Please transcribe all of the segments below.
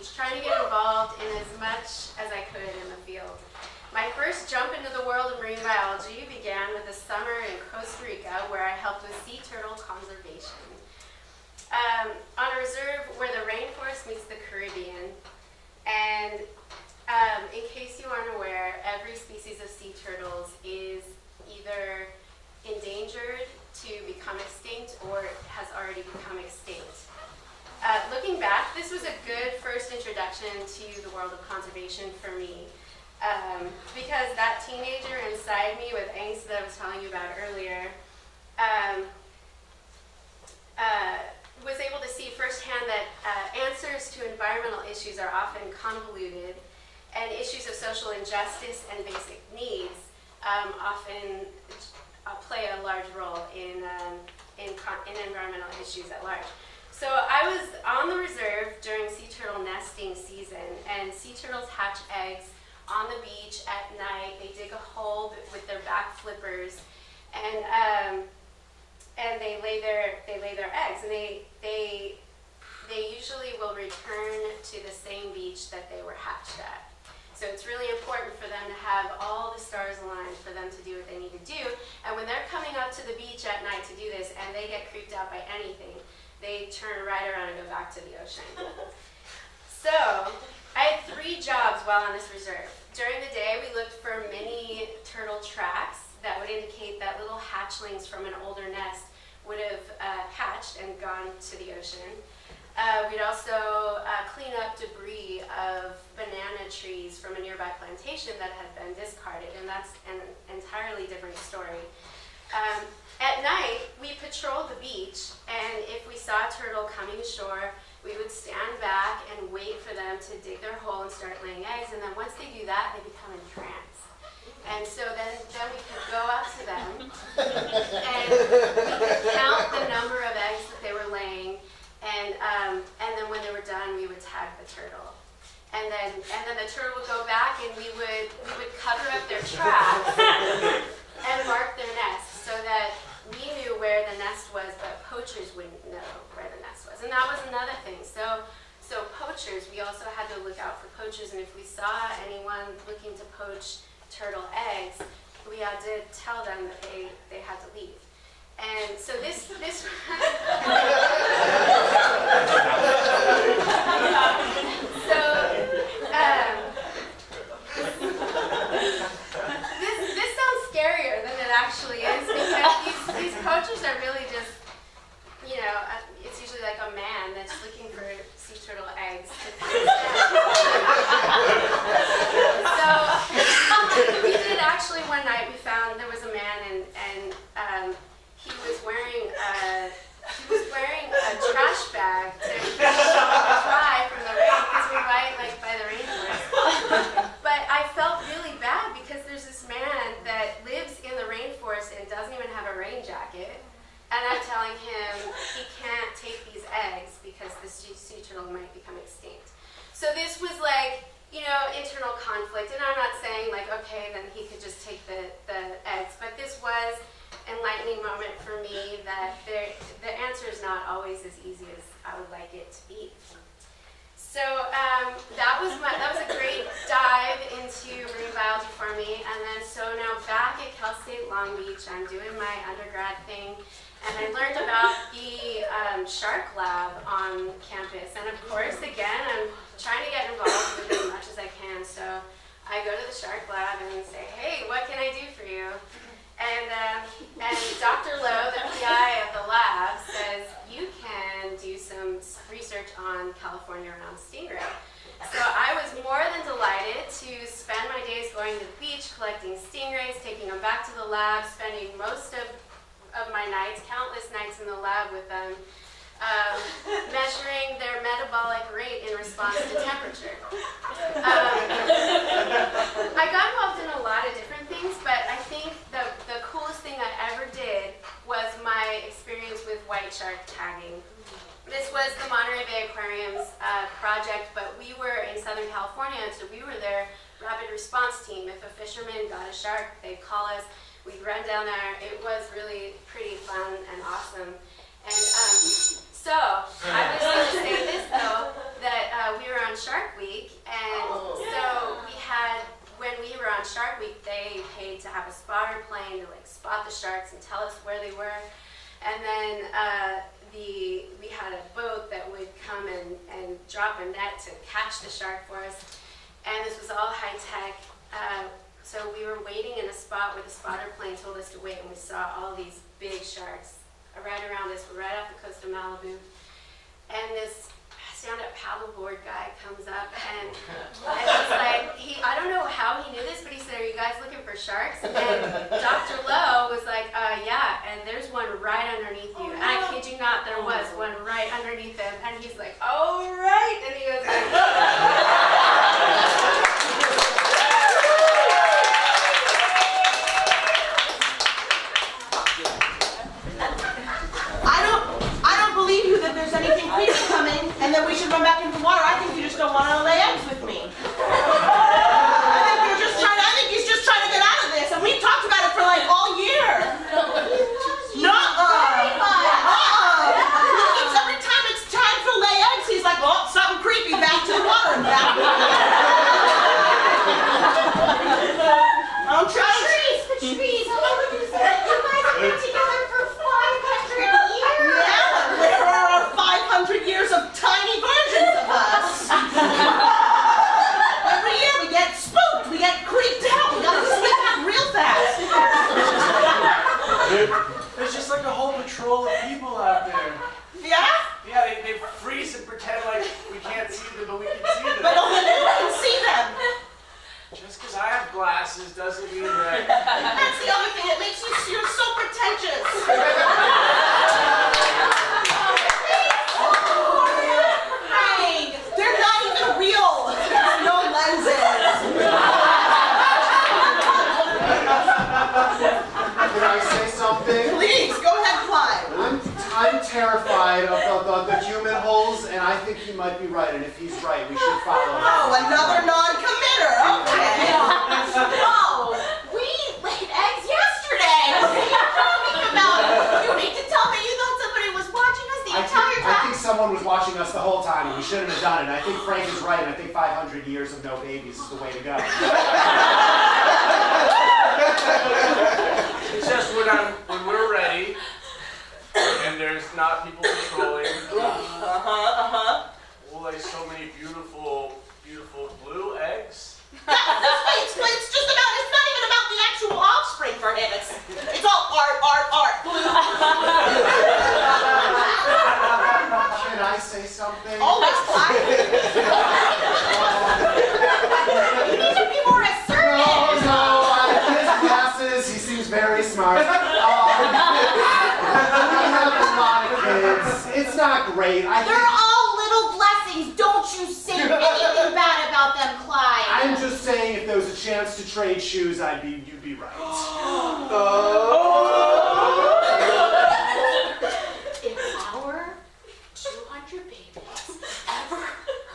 beach, trying to get involved in as much as I could in the field. My first jump into the world of marine biology began with a summer in Costa Rica where I helped with sea turtle conservation. On a reserve where the rainforest meets the Caribbean, and in case you aren't aware, every species of sea turtles is either endangered to become extinct or has already become extinct. Looking back, this was a good first introduction to the world of conservation for me. Because that teenager inside me with angst that I was telling you about earlier was able to see firsthand that answers to environmental issues are often convoluted, and issues of social injustice and basic needs often play a large role in environmental issues at large. So I was on the reserve during sea turtle nesting season, and sea turtles hatch eggs on the beach at night. They dig a hole with their back flippers, and they lay their eggs. And they usually will return to the same beach that they were hatched at. So it's really important for them to have all the stars aligned for them to do what they need to do. And when they're coming up to the beach at night to do this, and they get creeped out by anything, they turn right around and go back to the ocean. So I had 3 jobs while on this reserve. During the day, we looked for mini turtle tracks that would indicate that little hatchlings from an older nest would have hatched and gone to the ocean. We'd also clean up debris of banana trees from a nearby plantation that had been discarded, and that's an entirely different story. At night, we patrolled the beach, and if we saw a turtle coming ashore, we would stand back and wait for them to dig their hole and start laying eggs, and then once they do that, they become entranced. And so then we could go up to them, and we could count the number of eggs that they were laying, and then when they were done, we would tag the turtle. And then the turtle would go back, and we would cover up their tracks and mark their nest so that we knew where the nest was, but poachers wouldn't know where the nest was. And that was another thing. So poachers, we also had to look out for poachers, and if we saw anyone looking to poach turtle eggs, we had to tell them that they had to leave. And so this sounds scarier than it actually is, because these poachers are really just, it's usually like a man that's looking for sea turtle eggs to feed. So we did actually one night, we found there was a man, and he was wearing a trash bag to dry from the rain, because we're right by the rainforest. But I felt really bad because there's this man that lives in the rainforest and doesn't even have a rain jacket. And I'm telling him he can't take these eggs because the sea turtle might become extinct. So this was like, internal conflict. And I'm not saying okay, then he could just take the eggs. But this was an enlightening moment for me that the answer is not always as easy as I would like it to be. So that was a great dive into marine biology for me. And then so now back at Cal State Long Beach, I'm doing my undergrad thing. And I learned about the shark lab on campus. And of course, again, I'm trying to get involved with as much as I can. So I go to the shark lab and say, hey, what can I do for you? And Dr. Lowe, the PI of the lab, says, you can do some research on California round stingray. So I was more than delighted to spend my days going to the beach, collecting stingrays, taking them back to the lab, spending most of my nights, countless nights in the lab with them, measuring their metabolic rate in response to temperature. I got involved in a lot of different things, but I think the coolest thing I ever did was my experience with white shark tagging. This was the Monterey Bay Aquarium's project, but we were in Southern California, and so we were their rapid response team. If a fisherman got a shark, they'd call us. We'd run down there. It was really pretty fun and awesome. And so I was going to say this, though, that we were on shark we had a boat that would come and drop a net to catch the shark for us. And this was all high tech. So we were waiting in a spot where the spotter plane told us to wait, and we saw all these big sharks right around us. We're right off the coast of Malibu. And this stand-up paddleboard guy comes up, and he's like, I don't know how he knew this, but he said, "Are you guys looking for sharks?" And Dr. Lowe was like, "Yeah, and there's one right underneath you." And I kid you not, there was one right underneath him, and he's like, "Oh, right," and he goes like, I don't believe you that there's anything creepy coming and that we should run back into the water. I think you just don't want to lay eggs with me. I think he's just trying to get out of this, and we've talked about it for like all year. He keeps, every time it's time to lay eggs, he's like, "Oh, something creepy, back to the water and back to the water." I'm trying to... Trees, how long have you guys been together for 500 years? Yeah, where are our 500 years of tiny versions of us? Every year we get spooked, we get creeped out, we gotta slip out real fast. There's just like a whole patrol of people out there. Yeah? Yeah, they freeze and pretend like we can't see them, but we can see them. But only you can see them. Just because I have glasses doesn't mean that... That's the other thing, it makes you're so pretentious. Hey, they're not even real. There's no lenses. Can I say something? Please, go ahead, Clyde. I'm terrified of the human holes, and I think he might be right, and if he's right, we should follow him. Oh, another non-committer. Okay. Oh, we laid eggs yesterday. What are you talking about? You need to tell me you thought somebody was watching us the entire I time. think someone was watching us the whole time, and we shouldn't have done it. And I think Frank is right, and I think 500 years of no babies is the way to go. It's just when we're ready, and there's not people patrolling, we'll lay so many beautiful, beautiful blue eggs. It's not even about the actual offspring for him. It's all art. Can I say something? Always Clyde. You need to be more assertive. His glasses, he seems very smart. We have a lot of kids. It's not great. They're all little blessings. Don't you say anything bad about them, Clyde. I'm just saying, if there was a chance to trade shoes, you'd be right. If our 200 babies ever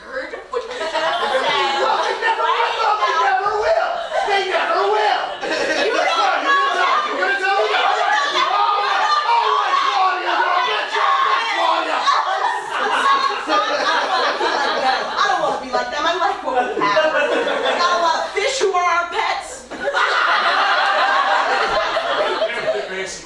heard what you just said, They never will. you don't know that. You're gonna tell me? All right, Claudia. Get your Claudia. I don't want to be like them. I like what we have. We got a lot of fish who are our pets. They're basically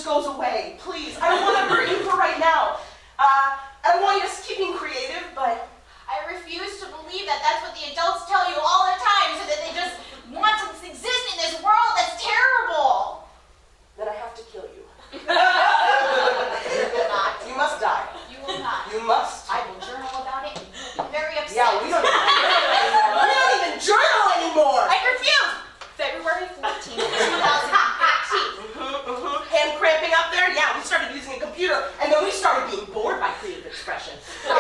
goes away, please. I don't want to hurt you for right now. I don't want you to keep being creative, but I refuse to believe that that's what the adults tell you all the time, so that they just want to exist in this world that's terrible. then I have to kill you. You will not. You must die. You will not. You must. I will journal about it, and you will be very upset. Yeah, we don't even journal anymore. I refuse! February 14th, 2018. Hand cramping up there? Yeah, we started using a computer, and then we started being bored by creative expression. Yeah,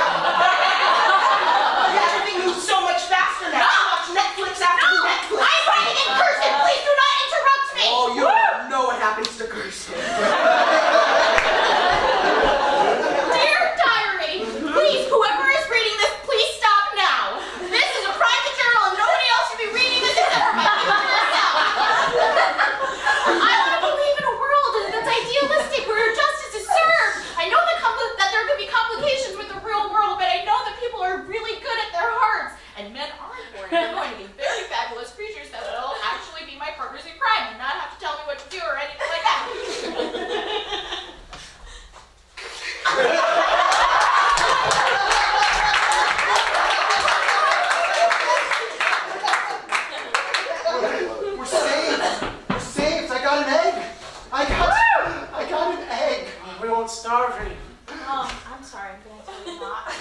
everything moves so much faster now. I watch Netflix after Netflix. I'm writing in cursive! Please do not interrupt me! Oh, you don't know what happens to cursive. Dear diary, please, whoever is reading this, please stop now. This is a private journal, and nobody else should be reading this except for my future self. I want to believe in a world that's idealistic, where justice is served. I know that there could be complications with the real world, but I know that people are really good at their hearts. And men aren't boring. They're going to be very fabulous creatures that will actually be my partners in crime and not have to tell me what to do or anything like that. We're saved. We're saved. I got an egg. I got an egg. We won't starve any. I'm sorry, I'm going to tell you not.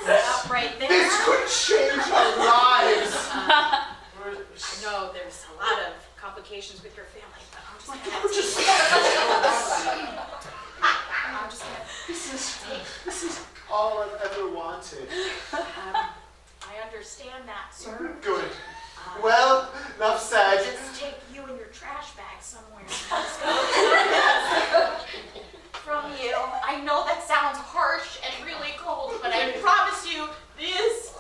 Stop right there. This could change our lives. I know there's a lot of complications with your family, but I'm just gonna This is all I've ever wanted. I understand that, sir. Good. Well, enough said. Just take you and your trash bag somewhere. From you. I know that sounds harsh and really cold, but I promise you, these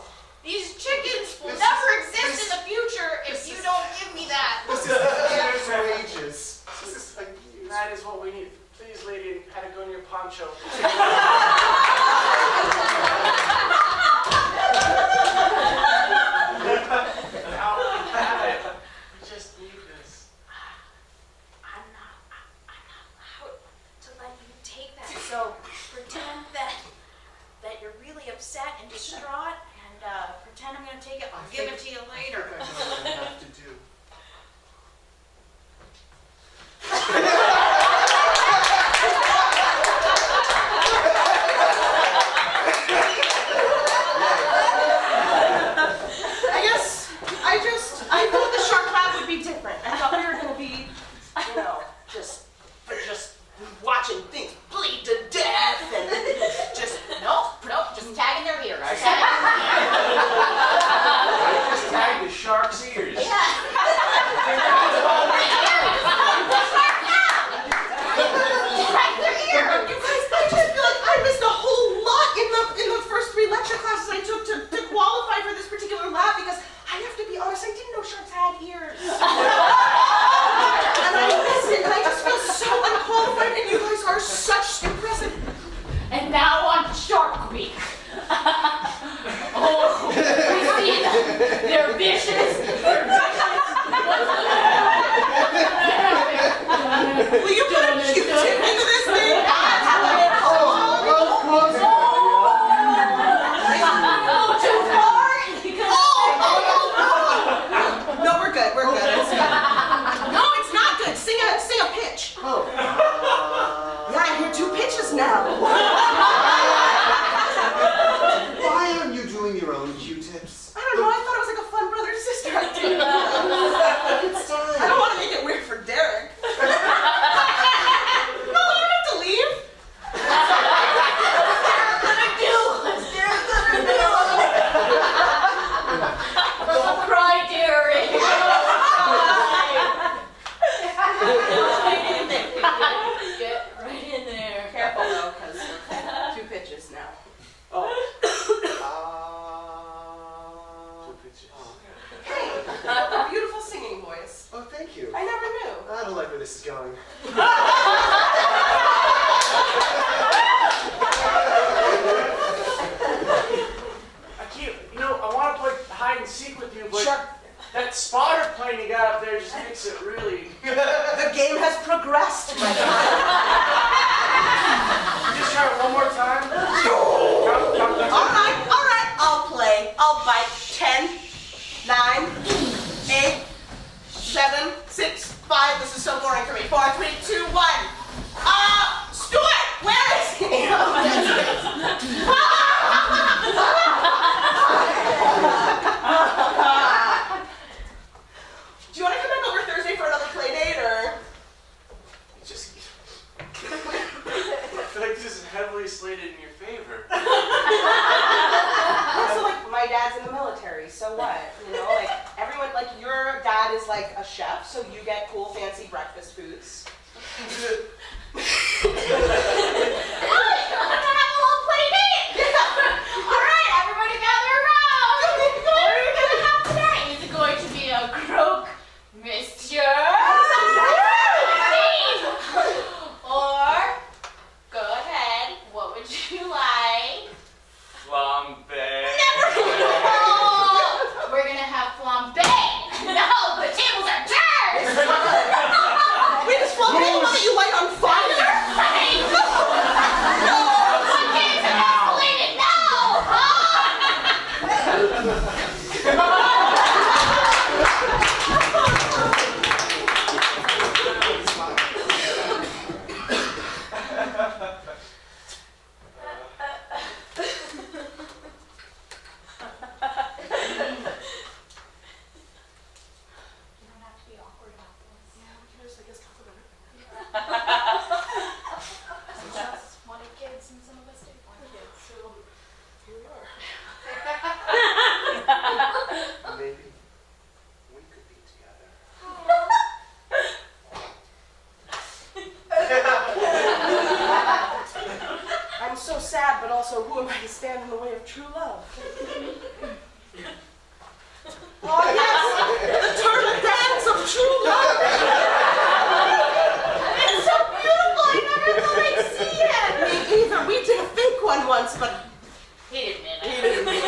chickens will never exist in the future if you don't give me that. This is outrageous. This is like That is what we need. Please, lady in Patagonia poncho. Now we have it. We just need this. I'm not allowed to let you take that. So pretend that you're really upset and distraught, and pretend I'm gonna take it. I'll give it to you later. I know what I have to do. I thought the shark lab would be different. I thought we were gonna be, just watching things bleed to death and just Nope, just tagging their ears. Just tag the shark's ears. You guys, I just feel like I missed a whole lot in the first 3 lecture classes I took to qualify for this particular lab, because I have to be honest, I didn't know sharks had ears. And I missed it, and I just feel so unqualified, and you guys are such impressive. And now on Shark Week. Oh, we see them. They're vicious. Will you put a Q-tip into this thing? Too far? No, we're good. No, it's not good. Sing a pitch. Oh. Yeah, I hear 2 pitches now. Why aren't you doing your own Q-tips? I don't know. I thought it was like a fun brother-sister activity. It's time. I don't want to make it weird for Derek. No, you don't have to leave. Don't cry, dearie. Get right in there. Careful though, because 2 pitches now. Hey, you have a beautiful singing voice. Oh, thank you. I never knew. I don't like where this is going. I can't, I want to play hide and seek with you, but Sure. That spotter plane you got up there just makes it really... The game has progressed, my friend. Just try it one more time. All right, I'll play. I'll bite. 10, 9, 8, 7, 6, 5. This is so boring for me. 4, 3, 2, 1. Stuart, where is he? Do you want to come back over Thursday for another play date, or? Just... I feel like this is heavily slated in your favor. Also, like, my dad's in the military, so what? You know, like, everyone, like, your dad is like a chef, so you get cool, fancy breakfast foods. Oh, you want to have a little play date? All right, everybody gather around. What are we going to have today? Is it going to be a croque monsieur? Or, go ahead, what would you like? Flambe. Never! We're going to have flambe. No, the tables are turned. Wait, is flambe the one that you light on fire? Right. No, my kids have escalated Maybe we could be together. I'm so sad, but also, who am I to stand in the way of true love? Oh, yes! The turtle dance of true love! It's so beautiful. I never thought I'd see it. Me either. We did a fake one once, but He didn't mean he it. didn't mean it.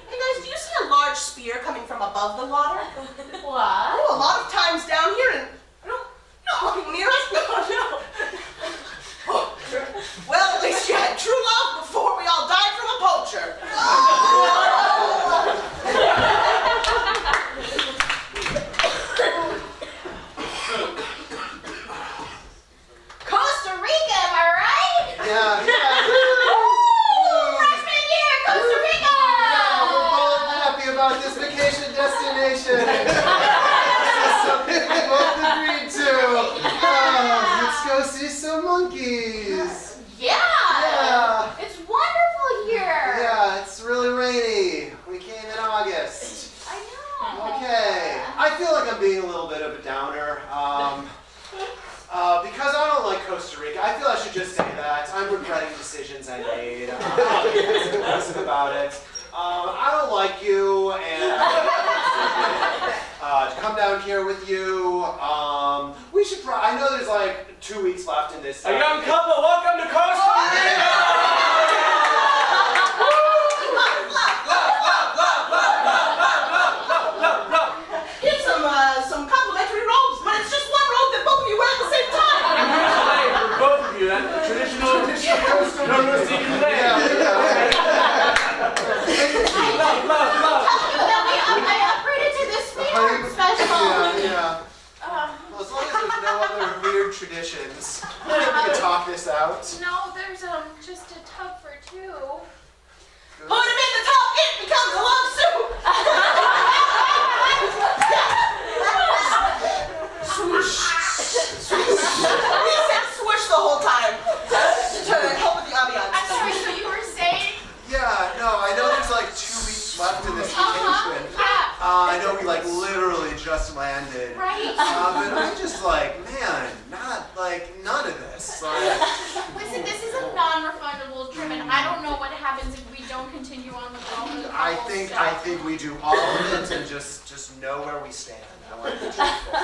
Hey guys, do you see a large spear coming from above the water? What? Oh, a lot of times down here, and not near us. No. Well, at least you had true love before we all died from a poacher. Costa Rica, am I right? Yeah. Freshman year, Costa Rica! We're both happy about this vacation destination. It's something we both agreed to. Let's go see some monkeys. Yeah. Yeah. It's wonderful here. Yeah, it's really rainy. We came in August. I know. Okay. I feel like I'm being a little bit of a downer. Because I don't like Costa Rica, I feel I should just say that. I'm regretting decisions I made. I'll be aggressive about it. I don't like you, and to come down here with you. We should I know there's like 2 weeks left in this. A young couple, welcome to Costa Rica! Get some complimentary robes, but it's just one robe that both of you wear at the same time. Hey, for both of you, that's the traditional no Rosita today. I upgraded to this sweetheart special. Yeah. Well, as long as there's no other weird traditions, we can talk this out. No, there's just a tub for two. Put him in the tub, it becomes a love soup. Swoosh. We said swoosh the whole time to help with the ambiance. I'm sorry, so you were saying? Yeah, no, I know there's like 2 weeks left in this vacation. Yeah. I know we like literally just landed. Right. But I'm just like, man, none of this. Like, Listen, this is a non-refundable trip, and I don't know what happens if we don't continue on the road with I think we do all of it and just know where we stand. I want to be truthful.